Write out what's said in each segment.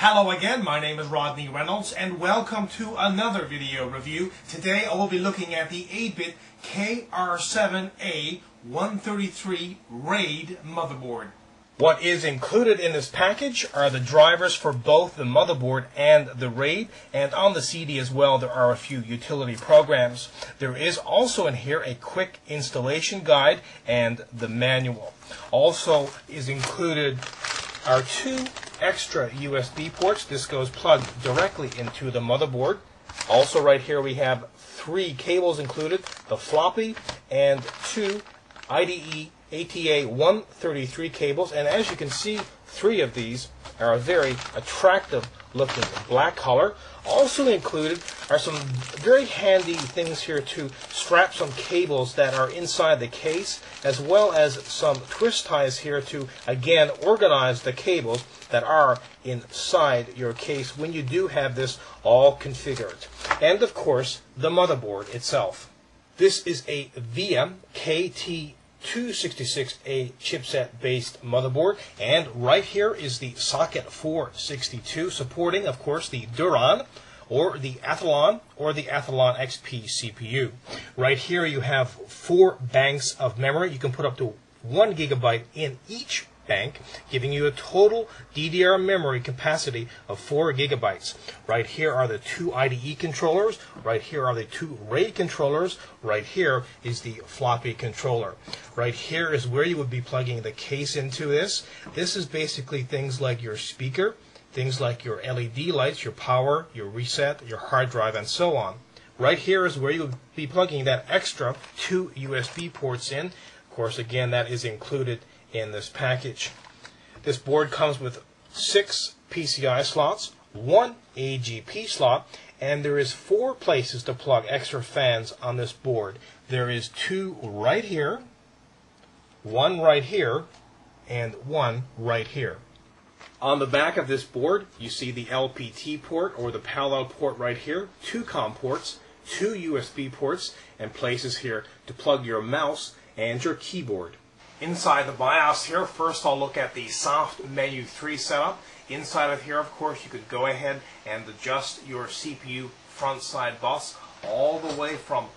Hello again, my name is Rodney Reynolds and welcome to another video review. Today I will be looking at the Abit KR7A-133R Motherboard. What is included in this package are the drivers for both the motherboard and the RAID, and on the CD as well there are a few utility programs. There is also in here a quick installation guide and the manual. Also is included are two extra USB ports. This goes plugged directly into the motherboard. Also right here we have three cables included, the floppy and two IDE ATA-133 cables, and as you can see, three of these are a very attractive looking black color. Also included are some very handy things here to strap some cables that are inside the case, as well as some twist ties here to again organize the cables that are inside your case when you do have this all configured. And of course the motherboard itself. This is a VM-KT266A chipset based motherboard, and right here is the socket 462 supporting of course the Duran or the Athlon or the Athlon XP CPU. Right here you have 4 banks of memory. You can put up to 1 GB in each bank, giving you a total DDR memory capacity of 4 GB. Right here are the 2 IDE controllers. Right here are the 2 RAID controllers. Right here is the floppy controller. Right here is where you would be plugging the case into this. This is basically things like your speaker, things like your LED lights, your power, your reset, your hard drive, and so on. Right here is where you would be plugging that extra 2 USB ports in. Of course, again, that is included in this package. This board comes with 6 PCI slots, 1 AGP slot, and there is 4 places to plug extra fans on this board. There is 2 right here, 1 right here, and 1 right here. On the back of this board, you see the LPT port or the parallel port right here, 2 COM ports, 2 USB ports, and places here to plug your mouse and your keyboard. Inside the BIOS here, first I'll look at the soft menu 3 setup. Inside of here, of course, you could go ahead and adjust your CPU front side bus all the way from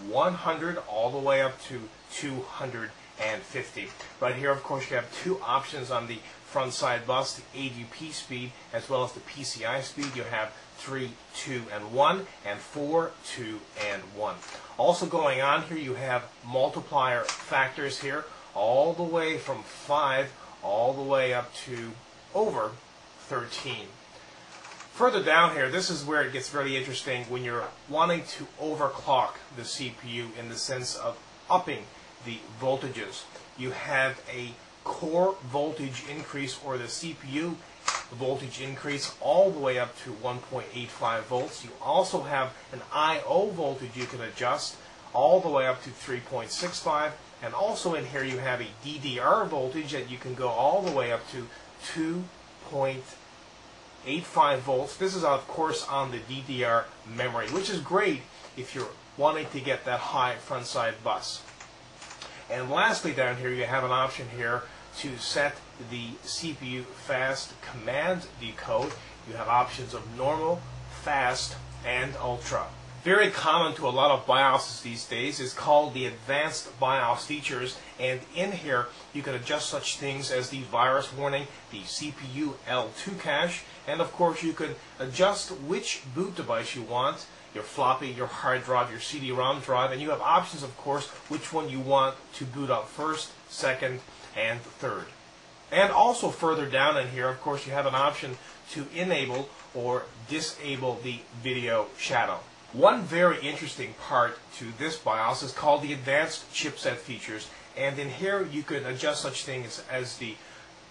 100 all the way up to 250. Right here, of course, you have 2 options on the front side bus, the AGP speed as well as the PCI speed. You have 3, 2, and 1, and 4, 2, and 1. Also going on here, you have multiplier factors here, all the way from 5 all the way up to over 13. Further down here, this is where it gets very interesting when you're wanting to overclock the CPU in the sense of upping the voltages. You have a core voltage increase, or the CPU voltage increase, all the way up to 1.85 volts. You also have an I/O voltage you can adjust all the way up to 3.65, and also in here you have a DDR voltage that you can go all the way up to 2.85 volts. This is of course on the DDR memory, which is great if you're wanting to get that high front side bus. And lastly down here you have an option here to set the CPU fast command decode. You have options of normal, fast, and ultra. Very common to a lot of BIOSes these days is called the advanced BIOS features, and in here you can adjust such things as the virus warning, the CPU L2 cache, and of course you can adjust which boot device you want, your floppy, your hard drive, your CD-ROM drive, and you have options of course which one you want to boot up first, second, and third. And also further down in here, of course, you have an option to enable or disable the video shadow. One very interesting part to this BIOS is called the advanced chipset features, and in here you can adjust such things as the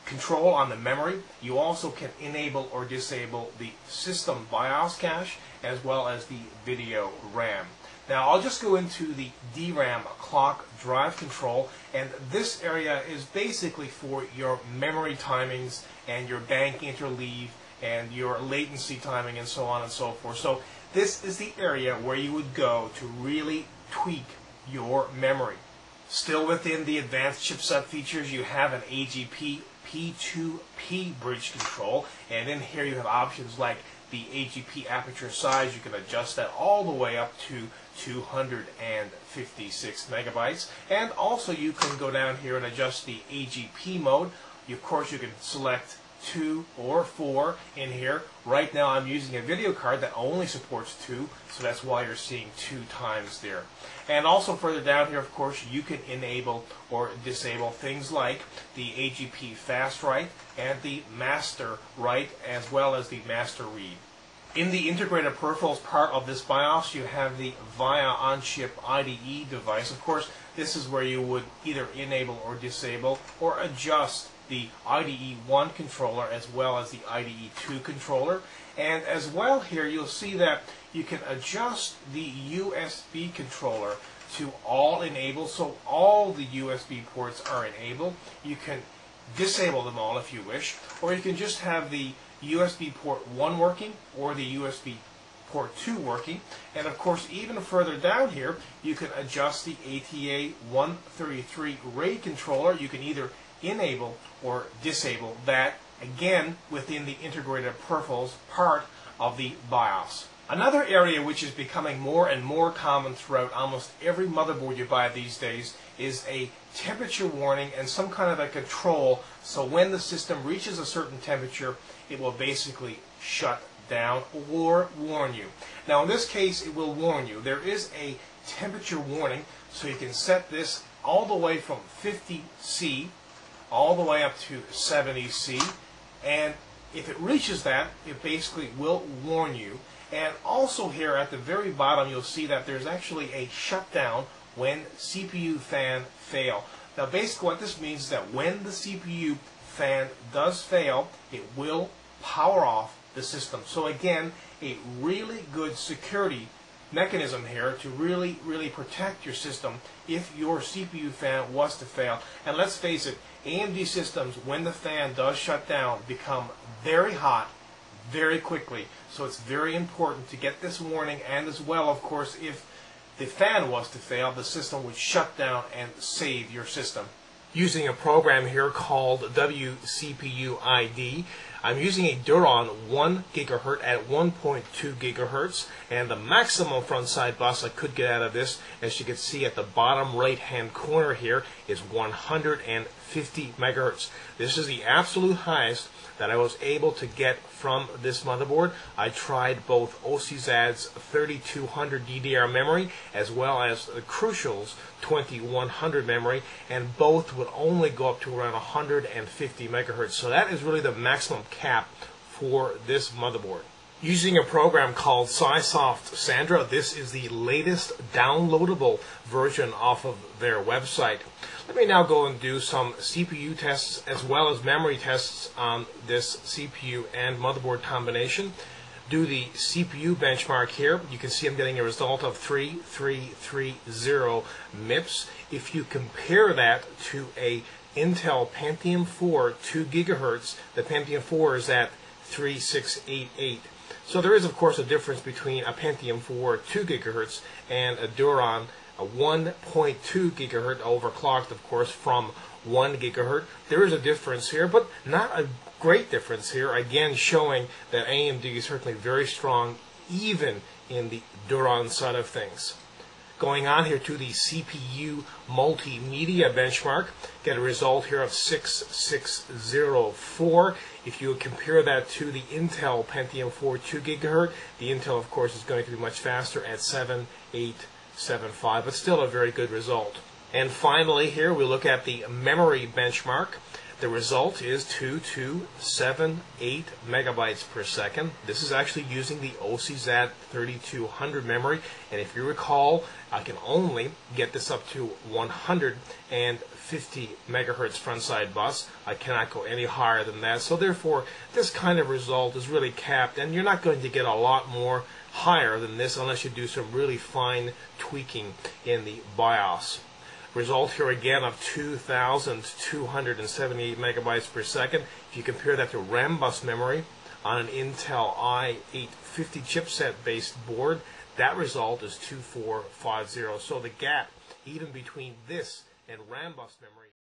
control on the memory. You also can enable or disable the system BIOS cache as well as the video RAM. Now I'll just go into the DRAM clock drive control, and this area is basically for your memory timings and your bank interleave and your latency timing and so on and so forth. So this is the area where you would go to really tweak your memory. Still within the advanced chipset features, you have an AGP P2P bridge control, and in here you have options like the AGP aperture size. You can adjust that all the way up to 256 megabytes, and also you can go down here and adjust the AGP mode. Of course, you can select 2 or 4 in here. Right now I'm using a video card that only supports 2, so that's why you're seeing 2 times there. And also further down here, of course, you can enable or disable things like the AGP fast write and the master write, as well as the master read. In the integrated peripherals part of this BIOS, you have the VIA on-chip IDE device. Of course, this is where you would either enable or disable or adjust the IDE 1 controller as well as the IDE 2 controller. And as well here, you'll see that you can adjust the USB controller to all enabled, so all the USB ports are enabled. You can disable them all if you wish, or you can just have the USB port 1 working or the USB port 2 working. And of course, even further down here, you can adjust the ATA133 RAID controller. You can either enable or disable that, again within the integrated peripherals part of the BIOS. Another area which is becoming more and more common throughout almost every motherboard you buy these days is a temperature warning and some kind of a control, so when the system reaches a certain temperature, it will basically shut down or warn you. Now in this case, it will warn you. There is a temperature warning, so you can set this all the way from 50°C all the way up to 70°C, and if it reaches that, it basically will warn you. And also here at the very bottom, you'll see that there's actually a shutdown when CPU fan fail. Now basically what this means is that when the CPU fan does fail, it will power off the system. So again, a really good security mechanism here to really protect your system if your CPU fan was to fail. And let's face it, AMD systems, when the fan does shut down, become very hot very quickly. So it's very important to get this warning, and as well, of course, if the fan was to fail, the system would shut down and save your system. Using a program here called WCPU ID, I'm using a Duron 1 GHz at 1.2 GHz, and the maximum front side bus I could get out of this, as you can see at the bottom right hand corner here, is 150 MHz. This is the absolute highest that I was able to get from this motherboard. I tried both OCZAD's 3200 DDR memory as well as the Crucial's 2100 memory, and both would only go up to around 150 MHz. So that is really the maximum cap for this motherboard. Using a program called SciSoft Sandra, this is the latest downloadable version off of their website. Let me now go and do some CPU tests as well as memory tests on this CPU and motherboard combination. Do the CPU benchmark here. You can see I'm getting a result of 3330 MIPS. If you compare that to a Intel Pentium 4 2 GHz, the Pentium 4 is at 3688. So there is, of course, a difference between a Pentium 4 2 GHz and a Duron a 1.2 GHz overclocked, of course, from 1 GHz. There is a difference here, but not a great difference here, again showing that AMD is certainly very strong even in the Duron side of things. Going on here to the CPU multimedia benchmark, get a result here of 6604. If you compare that to the Intel Pentium 4 2 GHz, the Intel, of course, is going to be much faster at 7875, but still a very good result. And finally here we look at the memory benchmark. The result is 2278 megabytes per second. This is actually using the OCZAD 3200 memory, and if you recall, I can only get this up to 150 megahertz frontside bus. I cannot go any higher than that, so therefore this kind of result is really capped, and you're not going to get a lot more higher than this unless you do some really fine tweaking in the BIOS. Result here again of 2,278 megabytes per second. If you compare that to RAM bus memory on an Intel i850 chipset based board, that result is 2450. So the gap even between this and RAM bus memory